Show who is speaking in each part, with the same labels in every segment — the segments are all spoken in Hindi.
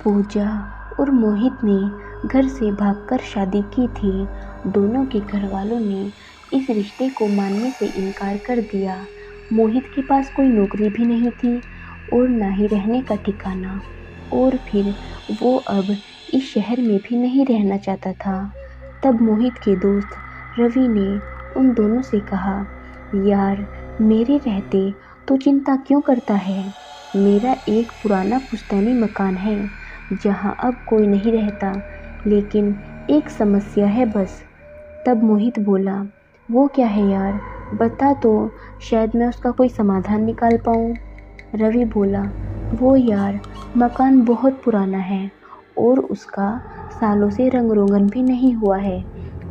Speaker 1: पूजा और मोहित ने घर से भागकर शादी की थी। दोनों के घर वालों ने इस रिश्ते को मानने से इनकार कर दिया। मोहित के पास कोई नौकरी भी नहीं थी और ना ही रहने का ठिकाना, और फिर वो अब इस शहर में भी नहीं रहना चाहता था। तब मोहित के दोस्त रवि ने उन दोनों से कहा, यार मेरे रहते तो चिंता क्यों करता है? मेरा एक पुराना पुश्तैनी मकान है जहाँ अब कोई नहीं रहता, लेकिन एक समस्या है बस। तब मोहित बोला, वो क्या है यार, बता तो शायद मैं उसका कोई समाधान निकाल पाऊँ। रवि बोला, वो यार मकान बहुत पुराना है और उसका सालों से रंग रोगन भी नहीं हुआ है।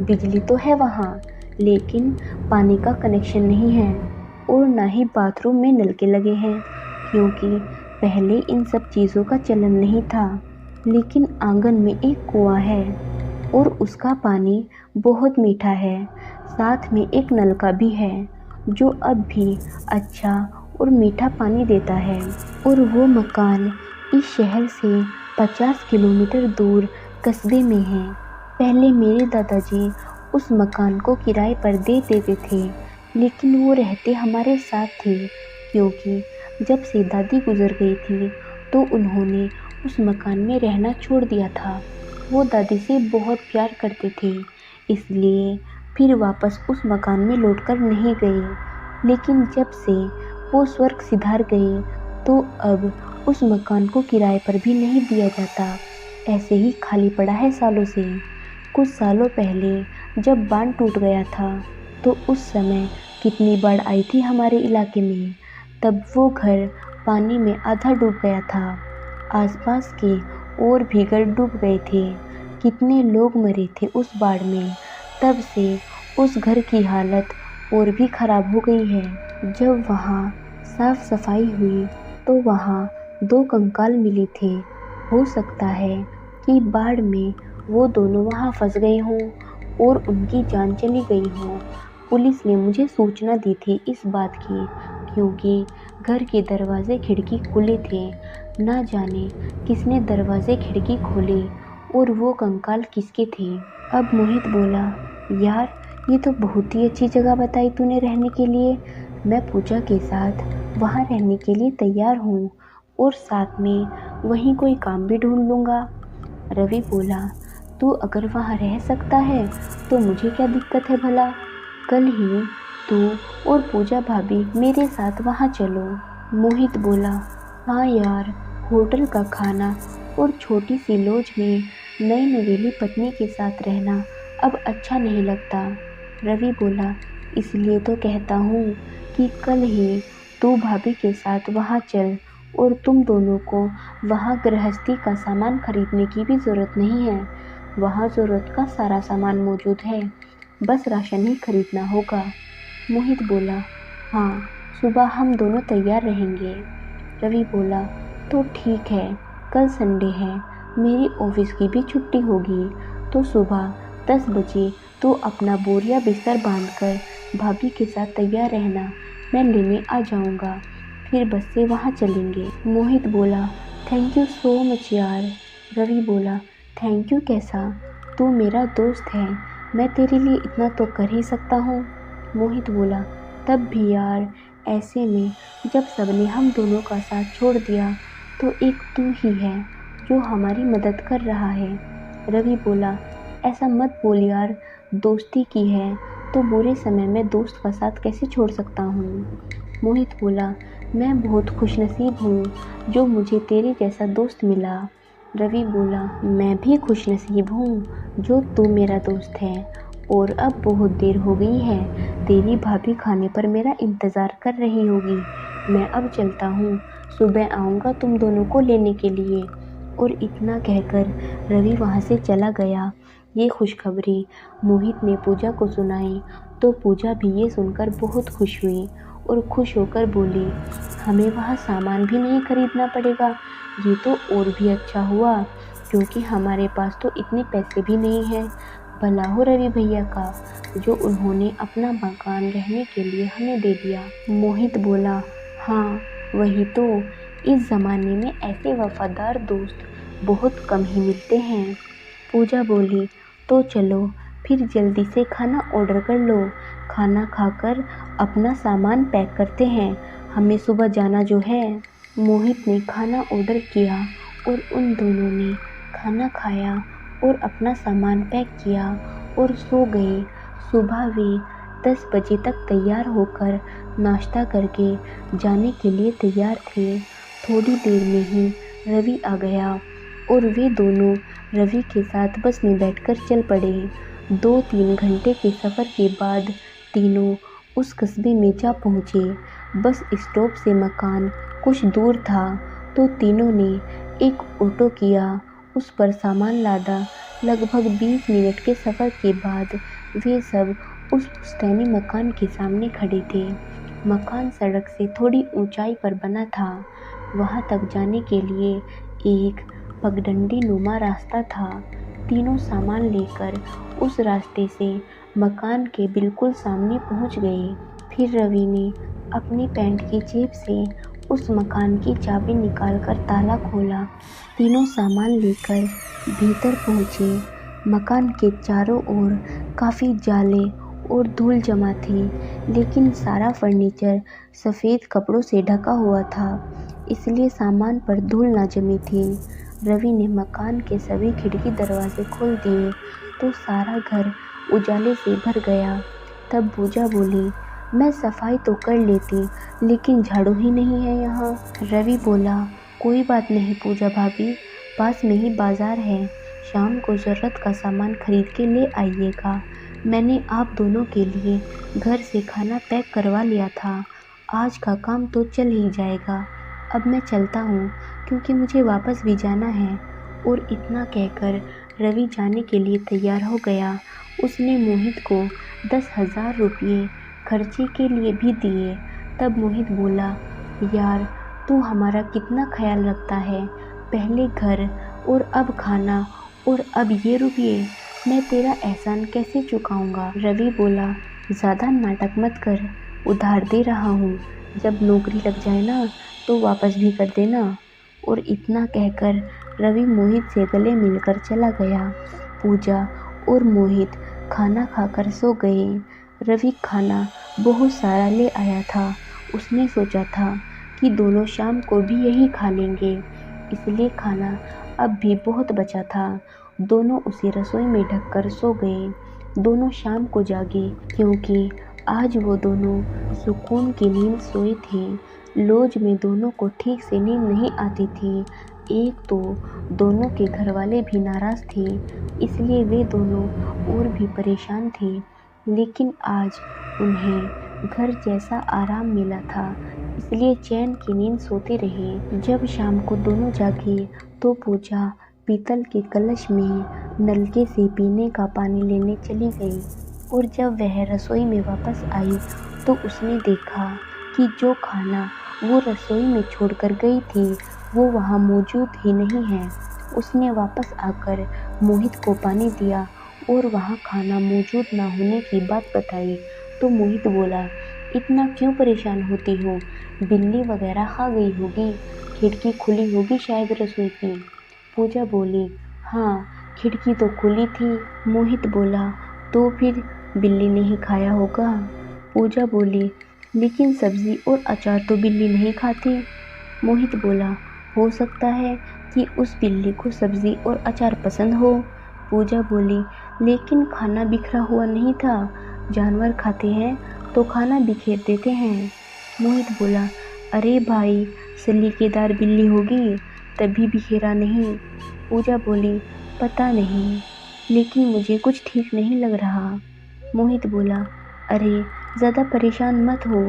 Speaker 1: बिजली तो है वहाँ, लेकिन पानी का कनेक्शन नहीं है और ना ही बाथरूम में नल के लगे हैं, क्योंकि पहले इन सब चीज़ों का चलन नहीं था। लेकिन आंगन में एक कुआं है और उसका पानी बहुत मीठा है। साथ में एक नलका भी है जो अब भी अच्छा और मीठा पानी देता है। और वो मकान इस शहर से 50 किलोमीटर दूर कस्बे में है। पहले मेरे दादाजी उस मकान को किराए पर दे देते थे, लेकिन वो रहते हमारे साथ थे, क्योंकि जब से दादी गुजर गई थी तो उन्होंने उस मकान में रहना छोड़ दिया था। वो दादी से बहुत प्यार करते थे, इसलिए फिर वापस उस मकान में लौटकर नहीं गए। लेकिन जब से वो स्वर्ग सिधार गए तो अब उस मकान को किराए पर भी नहीं दिया जाता, ऐसे ही खाली पड़ा है सालों से। कुछ सालों पहले जब बांध टूट गया था तो उस समय कितनी बाढ़ आई थी हमारे इलाके में। तब वो घर पानी में आधा डूब गया था। आसपास के और भी घर डूब गए थे। कितने लोग मरे थे उस बाढ़ में। तब से उस घर की हालत और भी खराब हो गई है। जब वहाँ साफ सफाई हुई तो वहाँ 2 कंकाल मिले थे। हो सकता है कि बाढ़ में वो दोनों वहाँ फंस गए हों और उनकी जान चली गई हो। पुलिस ने मुझे सूचना दी थी इस बात की, क्योंकि घर के दरवाजे खिड़की खुले थे। ना जाने किसने दरवाजे खिड़की खोले और वो कंकाल किसके थे। अब मोहित बोला, यार ये तो बहुत ही अच्छी जगह बताई तूने रहने के लिए। मैं पूजा के साथ वहाँ रहने के लिए तैयार हूँ और साथ में वहीं कोई काम भी ढूंढ लूँगा। रवि बोला, तू अगर वहाँ रह सकता है तो मुझे क्या दिक्कत है भला। कल ही तू और पूजा भाभी मेरे साथ वहाँ चलो। मोहित बोला, हाँ यार, होटल का खाना और छोटी सी लॉज में नई नवेली पत्नी के साथ रहना अब अच्छा नहीं लगता। रवि बोला, इसलिए तो कहता हूँ कि कल ही तू भाभी के साथ वहाँ चल, और तुम दोनों को वहाँ गृहस्थी का सामान खरीदने की भी ज़रूरत नहीं है। वहाँ ज़रूरत का सारा सामान मौजूद है, बस राशन ही खरीदना होगा। मोहित बोला, हाँ सुबह हम दोनों तैयार रहेंगे। रवि बोला, तो ठीक है, कल संडे है, मेरी ऑफिस की भी छुट्टी होगी, तो सुबह 10 बजे तो अपना बोरिया बिस्तर बांधकर भाभी के साथ तैयार रहना, मैं लेने आ जाऊंगा, फिर बस से वहाँ चलेंगे। मोहित बोला, थैंक यू सो मच यार। रवि बोला, थैंक यू कैसा, तू मेरा दोस्त है, मैं तेरे लिए इतना तो कर ही सकता हूँ। मोहित बोला, तब भी यार, ऐसे में जब सबने हम दोनों का साथ छोड़ दिया तो एक तू ही है जो हमारी मदद कर रहा है। रवि बोला, ऐसा मत बोल यार, दोस्ती की है तो बुरे समय में दोस्त का साथ कैसे छोड़ सकता हूँ। मोहित बोला, मैं बहुत खुशनसीब हूँ जो मुझे तेरे जैसा दोस्त मिला। रवि बोला, मैं भी खुशनसीब हूँ जो तू मेरा दोस्त है, और अब बहुत देर हो गई है, तेरी भाभी खाने पर मेरा इंतज़ार कर रही होगी। मैं अब चलता हूँ, सुबह आऊँगा तुम दोनों को लेने के लिए। और इतना कहकर रवि वहाँ से चला गया। ये खुशखबरी मोहित ने पूजा को सुनाई तो पूजा भी ये सुनकर बहुत खुश हुई और खुश होकर बोली, हमें वहाँ सामान भी नहीं खरीदना पड़ेगा, ये तो और भी अच्छा हुआ, क्योंकि हमारे पास तो इतने पैसे भी नहीं हैं। भला हो रवि भैया का जो उन्होंने अपना मकान रहने के लिए हमें दे दिया। मोहित बोला, हाँ वही तो, इस ज़माने में ऐसे वफादार दोस्त बहुत कम ही मिलते हैं। पूजा बोली, तो चलो फिर जल्दी से खाना ऑर्डर कर लो। खाना खाकर अपना सामान पैक करते हैं, हमें सुबह जाना जो है। मोहित ने खाना ऑर्डर किया और उन दोनों ने खाना खाया और अपना सामान पैक किया और सो गए। सुबह वे 10 बजे तक तैयार होकर नाश्ता करके जाने के लिए तैयार थे। थोड़ी देर में ही रवि आ गया और वे दोनों रवि के साथ बस में बैठकर चल पड़े। 2-3 घंटे के सफ़र के बाद तीनों उस कस्बे में जा पहुँचे। बस स्टॉप से मकान कुछ दूर था तो तीनों ने एक ऑटो किया, उस पर सामान लादा। लगभग 20 मिनट के सफ़र के बाद वे सब उस पुश्तैनी मकान के सामने खड़े थे। मकान सड़क से थोड़ी ऊंचाई पर बना था। वहां तक जाने के लिए एक पगडंडी नुमा रास्ता था। तीनों सामान लेकर उस रास्ते से मकान के बिल्कुल सामने पहुंच गए। फिर रवि ने अपनी पैंट की जेब से उस मकान की चाबी निकालकर ताला खोला। तीनों सामान लेकर भीतर पहुंचे। मकान के चारों ओर काफ़ी जाले और धूल जमा थी, लेकिन सारा फर्नीचर सफ़ेद कपड़ों से ढका हुआ था, इसलिए सामान पर धूल ना जमी थी। रवि ने मकान के सभी खिड़की दरवाजे खोल दिए तो सारा घर उजाले से भर गया। तब पूजा बोली, मैं सफाई तो कर लेती, लेकिन झाड़ू ही नहीं है यहाँ। रवि बोला, कोई बात नहीं पूजा भाभी, पास में ही बाजार है, शाम को ज़रूरत का सामान खरीद के ले आइएगा। मैंने आप दोनों के लिए घर से खाना पैक करवा लिया था, आज का काम तो चल ही जाएगा। अब मैं चलता हूँ क्योंकि मुझे वापस भी जाना है। और इतना कहकर रवि जाने के लिए तैयार हो गया। उसने मोहित को 10,000 रुपये खर्चे के लिए भी दिए। तब मोहित बोला, यार तू हमारा कितना ख्याल रखता है, पहले घर और अब खाना और अब ये रुपये, मैं तेरा एहसान कैसे चुकाऊंगा। रवि बोला, ज़्यादा नाटक मत कर, उधार दे रहा हूँ, जब नौकरी लग जाए ना तो वापस भी कर देना। और इतना कहकर रवि मोहित से गले मिलकर चला गया। पूजा और मोहित खाना खाकर सो गए। रवि खाना बहुत सारा ले आया था। उसने सोचा था कि दोनों शाम को भी यही खा लेंगे, इसलिए खाना अब भी बहुत बचा था। दोनों उसे रसोई में ढककर सो गए। दोनों शाम को जागे क्योंकि आज वो दोनों सुकून की नींद सोए थे। लॉज में दोनों को ठीक से नींद नहीं आती थी। एक तो दोनों के घर वाले भी नाराज़ थे, इसलिए वे दोनों और भी परेशान थे। लेकिन आज उन्हें घर जैसा आराम मिला था, इसलिए चैन की नींद सोते रहे। जब शाम को दोनों जागे तो पूजा पीतल के कलश में नलके से पीने का पानी लेने चली गई। और जब वह रसोई में वापस आई तो उसने देखा कि जो खाना वो रसोई में छोड़कर गई थी वो वहाँ मौजूद ही नहीं है। उसने वापस आकर मोहित को पानी दिया और वहाँ खाना मौजूद ना होने की बात बताई तो मोहित बोला, इतना क्यों परेशान होती हो, बिल्ली वगैरह खा गई होगी, खिड़की खुली होगी शायद रसोई की। पूजा बोली, हाँ खिड़की तो खुली थी। मोहित बोला, तो फिर बिल्ली ने ही खाया होगा। पूजा बोली, लेकिन सब्जी और अचार तो बिल्ली नहीं खाती। मोहित बोला, हो सकता है कि उस बिल्ली को सब्जी और अचार पसंद हो। पूजा बोली, लेकिन खाना बिखरा हुआ नहीं था, जानवर खाते हैं तो खाना बिखेर देते हैं। मोहित बोला, अरे भाई सलीकेदार बिल्ली होगी तभी बिखेरा नहीं। पूजा बोली, पता नहीं, लेकिन मुझे कुछ ठीक नहीं लग रहा। मोहित बोला, अरे ज़्यादा परेशान मत हो,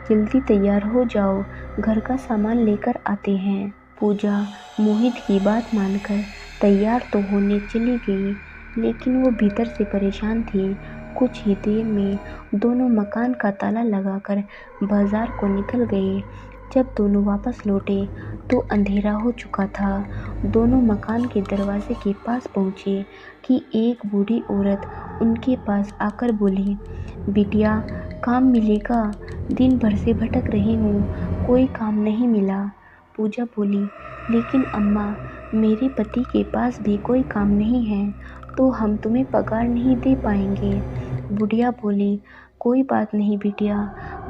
Speaker 1: जल्दी तैयार हो जाओ, घर का सामान लेकर आते हैं। पूजा मोहित की बात मानकर तैयार तो होने चली गई, लेकिन वो भीतर से परेशान थी। कुछ ही देर में दोनों मकान का ताला लगाकर बाजार को निकल गए। जब दोनों वापस लौटे तो अंधेरा हो चुका था। दोनों मकान के दरवाजे के पास पहुँचे कि एक बूढ़ी औरत उनके पास आकर बोली, बिटिया काम मिलेगा, दिन भर से भटक रही हूँ, कोई काम नहीं मिला। पूजा बोली, लेकिन अम्मा, मेरे पति के पास भी कोई काम नहीं है, तो हम तुम्हें पगार नहीं दे पाएंगे। बुढ़िया बोली, कोई बात नहीं बिटिया,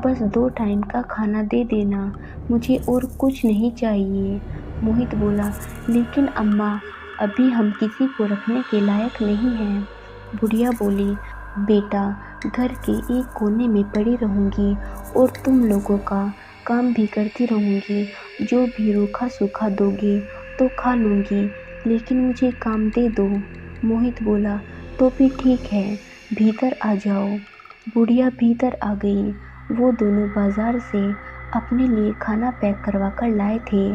Speaker 1: बस 2 टाइम का खाना दे देना, मुझे और कुछ नहीं चाहिए। मोहित बोला, लेकिन अम्मा, अभी हम किसी को रखने के लायक नहीं हैं। बुढ़िया बोली, बेटा, घर के एक कोने में पड़ी रहूंगी और तुम लोगों का काम भी करती रहूंगी, जो भी रूखा सूखा दोगे तो खा लूंगी, लेकिन मुझे काम दे दो। मोहित बोला, तो भी ठीक है, भीतर आ जाओ। बुढ़िया भीतर आ गई। वो दोनों बाजार से अपने लिए खाना पैक करवा कर लाए थे।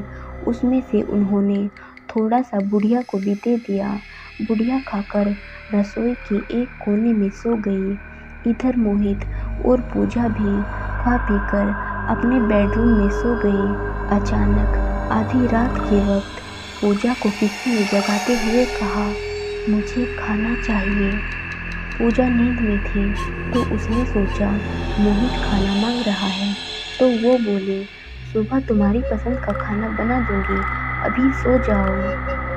Speaker 1: उसमें से उन्होंने थोड़ा सा बुढ़िया को भी दे दिया। बुढ़िया खाकर रसोई के एक कोने में सो गई। इधर मोहित और पूजा भी खा पीकर अपने बेडरूम में सो गए। अचानक आधी रात के वक्त पूजा को किसी ने जगाते हुए कहा, मुझे खाना चाहिए। पूजा नींद में थी तो उसने सोचा मोहित खाना मांग रहा है, तो वो बोली, सुबह तुम्हारी पसंद का खाना बना दूंगी, अभी सो जाओ।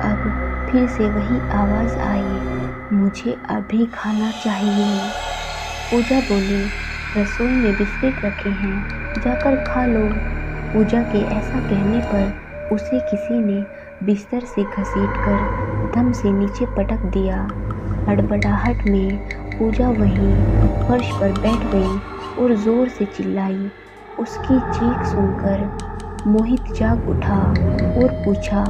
Speaker 1: अब फिर से वही आवाज़ आई, मुझे अभी खाना चाहिए। पूजा बोली, रसोई में बिस्किट रखे हैं, जाकर खा लो। पूजा के ऐसा कहने पर उसे किसी ने बिस्तर से घसीटकर धम से नीचे पटक दिया। हड़बड़ाहट में पूजा वहीं फर्श पर बैठ गई और जोर से चिल्लाई। उसकी चीख सुनकर मोहित जाग उठा और पूछा,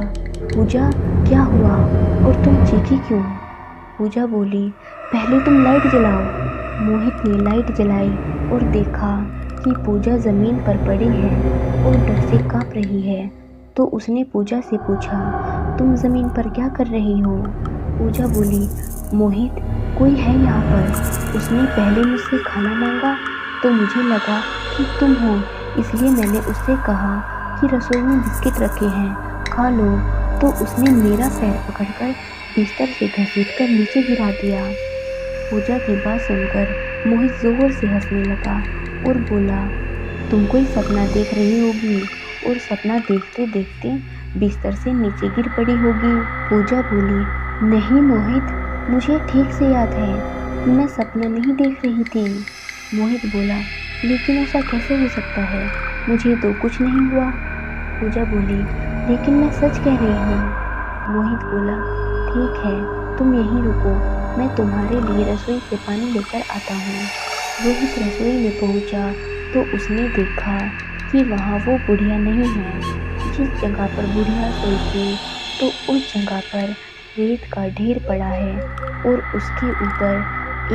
Speaker 1: पूजा, क्या हुआ और तुम चीखी क्यों? पूजा बोली, पहले तुम लाइट जलाओ। मोहित ने लाइट जलाई और देखा कि पूजा ज़मीन पर पड़ी है और डर से काँप रही है। तो उसने पूजा से पूछा, तुम ज़मीन पर क्या कर रही हो? पूजा बोली, मोहित, कोई है यहाँ पर। उसने पहले मुझसे खाना मांगा तो मुझे लगा कि तुम हो, इसलिए मैंने उससे कहा कि रसोई में बिस्किट रखे हैं, खा लो, तो उसने मेरा पैर पकड़कर बिस्तर से घसीटकर नीचे गिरा दिया। पूजा की बात सुनकर मोहित जोर से हंसने लगा और बोला, तुम कोई सपना देख रही होगी और सपना देखते देखते बिस्तर से नीचे गिर पड़ी होगी। पूजा बोली, नहीं मोहित, मुझे ठीक से याद है कि मैं सपना नहीं देख रही थी। मोहित बोला, लेकिन ऐसा कैसे हो सकता है, मुझे तो कुछ नहीं हुआ। पूजा बोली, लेकिन मैं सच कह रही हूँ। मोहित बोला, ठीक है, तुम यहीं रुको, मैं तुम्हारे लिए रसोई से पानी लेकर आता हूँ। रोहित रसोई में पहुँचा तो उसने देखा कि वहाँ वो बुढ़िया नहीं है। जिस जगह पर बुढ़िया सोई थी तो उस जगह पर रेत का ढेर पड़ा है और उसके ऊपर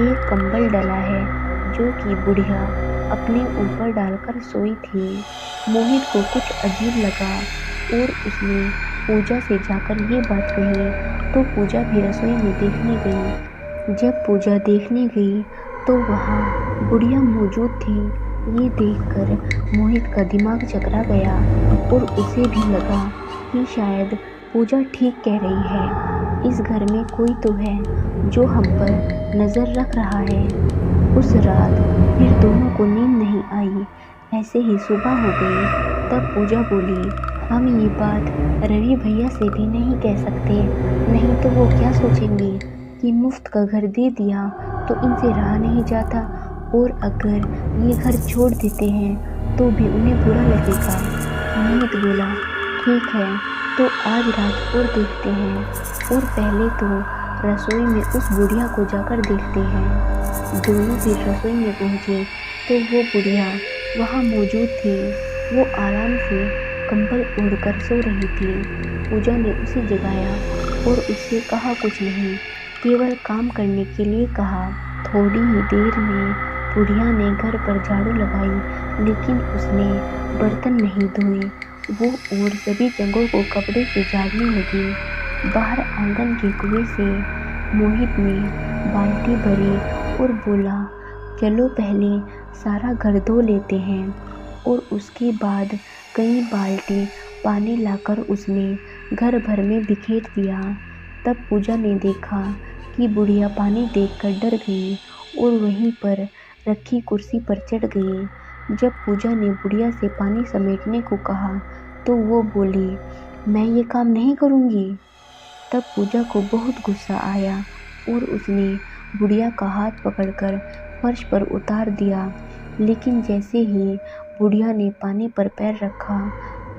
Speaker 1: एक कंबल डला है जो कि बुढ़िया अपने ऊपर डालकर सोई थी। मोहित को कुछ अजीब लगा और उसने पूजा से जाकर ये बात कही तो पूजा भी रसोई में देखने गई। जब पूजा देखने गई तो वहाँ बुढ़िया मौजूद थी। ये देखकर मोहित का दिमाग चकरा गया और उसे भी लगा कि शायद पूजा ठीक कह रही है, इस घर में कोई तो है जो हम पर नज़र रख रहा है। उस रात फिर दोनों को नींद नहीं आई। ऐसे ही सुबह हो गई। तब पूजा बोली, हम ये बात रवि भैया से भी नहीं कह सकते, नहीं तो वो क्या सोचेंगे कि मुफ्त का घर दे दिया तो इनसे रहा नहीं जाता, और अगर ये घर छोड़ देते हैं तो भी उन्हें बुरा लगेगा। मोहित बोला, ठीक है, तो आज रात और देखते हैं, और पहले तो रसोई में उस बुढ़िया को जाकर देखते हैं। दोनों फिर रसोई में पहुँचे तो वो बुढ़िया वहाँ मौजूद थी। वो आराम से कंबल ओढ़कर सो रही थी। पूजा ने उसे जगाया और उससे कहा कुछ नहीं, केवल काम करने के लिए कहा। थोड़ी ही देर में बुढ़िया ने घर पर झाड़ू लगाई, लेकिन उसने बर्तन नहीं धोए। वो और सभी जगहों को कपड़े से झाड़ने लगी। बाहर आंगन के कुएं से मोहित ने बाल्टी भरी और बोला, चलो पहले सारा घर धो लेते हैं। और उसके बाद कई बाल्टी पानी लाकर उसने घर भर में बिखेर दिया। तब पूजा ने देखा कि बुढ़िया पानी देखकर डर गई और वहीं पर रखी कुर्सी पर चढ़ गई। जब पूजा ने बुढ़िया से पानी समेटने को कहा तो वो बोली, मैं ये काम नहीं करूँगी। तब पूजा को बहुत गुस्सा आया और उसने बुढ़िया का हाथ पकड़कर फर्श पर उतार दिया। लेकिन जैसे ही बुढ़िया ने पानी पर पैर रखा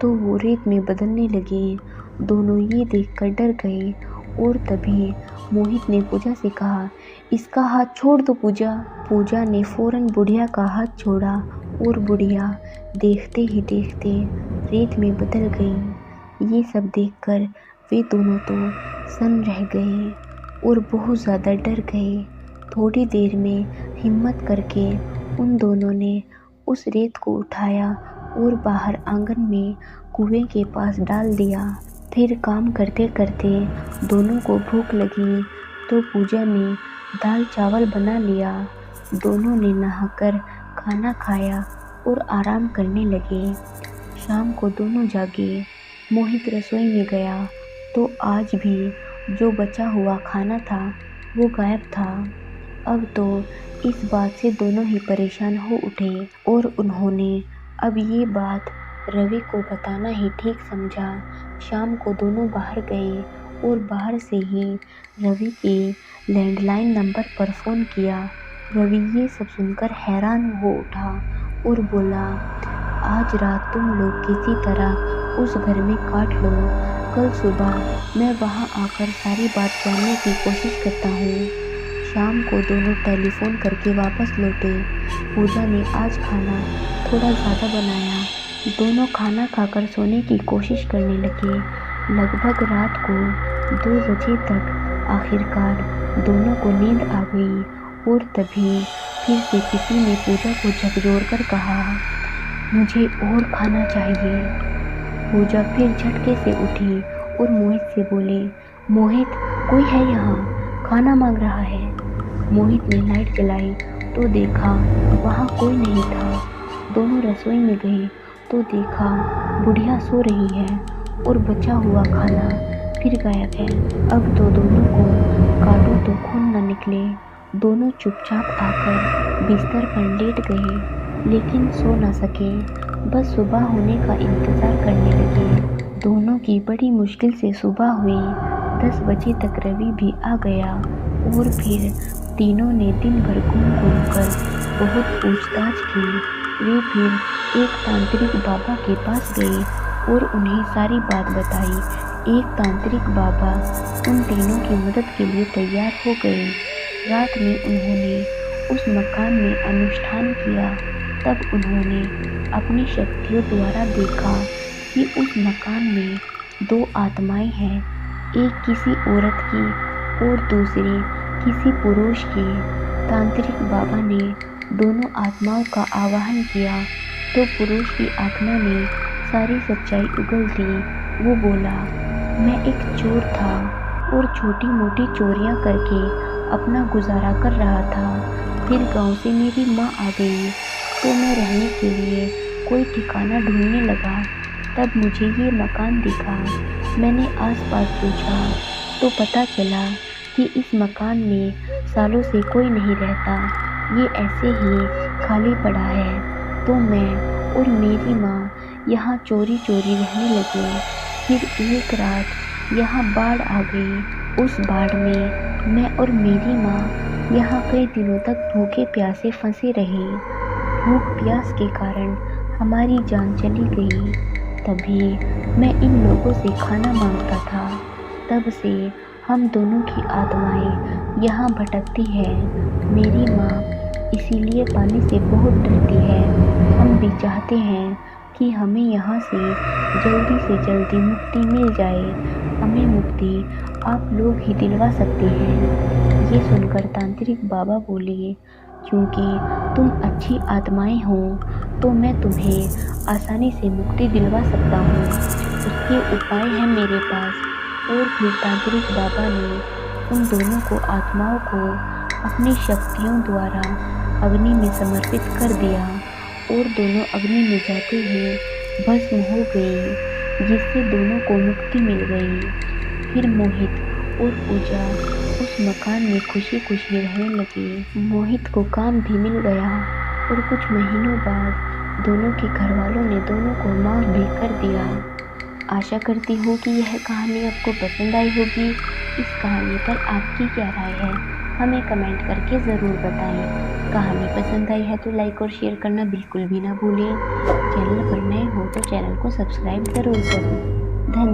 Speaker 1: तो वो रेत में बदलने लगे। दोनों ये देखकर डर गए और तभी मोहित ने पूजा से कहा, इसका हाथ छोड़ दो पूजा। पूजा ने फौरन बुढ़िया का हाथ छोड़ा और बुढ़िया देखते ही देखते रेत में बदल गई। ये सब देखकर वे दोनों तो सन्न रह गए और बहुत ज़्यादा डर गए। थोड़ी देर में हिम्मत करके उन दोनों ने उस रेत को उठाया और बाहर आंगन में कुएं के पास डाल दिया। फिर काम करते करते दोनों को भूख लगी तो पूजा ने दाल चावल बना लिया। दोनों ने नहाकर खाना खाया और आराम करने लगे। शाम को दोनों जागे। मोहित रसोई में गया तो आज भी जो बचा हुआ खाना था वो गायब था। अब तो इस बात से दोनों ही परेशान हो उठे और उन्होंने अब ये बात रवि को बताना ही ठीक समझा। शाम को दोनों बाहर गए और बाहर से ही रवि के लैंडलाइन नंबर पर फ़ोन किया। रवि ये सब सुनकर हैरान हो उठा और बोला, आज रात तुम लोग किसी तरह उस घर में काट लो। कल सुबह मैं वहां आकर सारी बात जानने की कोशिश करता हूँ। शाम को दोनों टेलीफोन करके वापस लौटे। पूजा ने आज खाना थोड़ा ज़्यादा बनाया। दोनों खाना खाकर सोने की कोशिश करने लगे। लगभग रात को 2 बजे तक आखिरकार दोनों को नींद आ गई और तभी फिर से किसी ने पूजा को झकझोर कर कहा, मुझे और खाना चाहिए। पूजा फिर झटके से उठी और मोहित से बोली, मोहित कोई है यहाँ, खाना मांग रहा है। मोहित ने लाइट जलाई तो देखा वहाँ कोई नहीं था। दोनों रसोई में गए तो देखा बुढ़िया सो रही है और बचा हुआ खाना फिर गायब है। अब तो दोनों को काटो तो खून न निकले। दोनों चुपचाप आकर बिस्तर पर लेट गए लेकिन सो न सके। बस सुबह होने का इंतज़ार करने लगे। दोनों की बड़ी मुश्किल से सुबह हुई। 10 बजे तक रवि भी आ गया और फिर तीनों ने दिन भर घूम घूम कर बहुत पूछताछ की। वे फिर एक तांत्रिक बाबा के पास गए और उन्हें सारी बात बताई। एक तांत्रिक बाबा उन तीनों की मदद के लिए तैयार हो गए। रात में उन्होंने उस मकान में अनुष्ठान किया। तब उन्होंने अपनी शक्तियों द्वारा देखा कि उस मकान में 2 आत्माएं हैं, एक किसी औरत की और दूसरी किसी पुरुष की। तांत्रिक बाबा ने दोनों आत्माओं का आवाहन किया तो पुरुष की आत्मा ने सारी सच्चाई उगल दी। वो बोला, मैं एक चोर था और छोटी मोटी चोरियां करके अपना गुजारा कर रहा था। फिर गांव से मेरी माँ आ गई तो मैं रहने के लिए कोई ठिकाना ढूंढने लगा। तब मुझे ये मकान दिखा। मैंने आसपास पूछा तो पता चला कि इस मकान में सालों से कोई नहीं रहता, ये ऐसे ही खाली पड़ा है। तो मैं और मेरी माँ यहाँ चोरी चोरी रहने लगे। फिर एक रात यहाँ बाढ़ आ गई। उस बाढ़ में मैं और मेरी माँ यहाँ कई दिनों तक भूखे प्यासे फंसे रहे। भूख प्यास के कारण हमारी जान चली गई। तभी मैं इन लोगों से खाना मांगता था। तब से हम दोनों की आत्माएं यहाँ भटकती है। मेरी माँ इसीलिए पानी से बहुत डरती है। हम भी चाहते हैं कि हमें यहाँ से जल्दी मुक्ति मिल जाए। हमें मुक्ति आप लोग ही दिलवा सकते हैं। ये सुनकर तांत्रिक बाबा बोले, क्योंकि तुम अच्छी आत्माएं हो तो मैं तुम्हें आसानी से मुक्ति दिलवा सकता हूँ। उसके उपाय हैं मेरे पास। और फिर तांत्रिक बाबा ने उन दोनों को आत्माओं को अपनी शक्तियों द्वारा अग्नि में समर्पित कर दिया और दोनों अग्नि में जाते हुए भस्म हो गई, जिससे दोनों को मुक्ति मिल गई। फिर मोहित और पूजा उस मकान में खुशी खुशी रहने लगे। मोहित को काम भी मिल गया और कुछ महीनों बाद दोनों के घर वालों ने दोनों को माफ़ भी कर दिया। आशा करती हूँ कि यह कहानी आपको पसंद आई होगी। इस कहानी पर आपकी क्या राय है, हमें कमेंट करके ज़रूर बताएं। कहानी पसंद आई है तो लाइक और शेयर करना बिल्कुल भी ना भूलें। चैनल पर नए हो तो चैनल को सब्सक्राइब ज़रूर करें। धन्यवाद।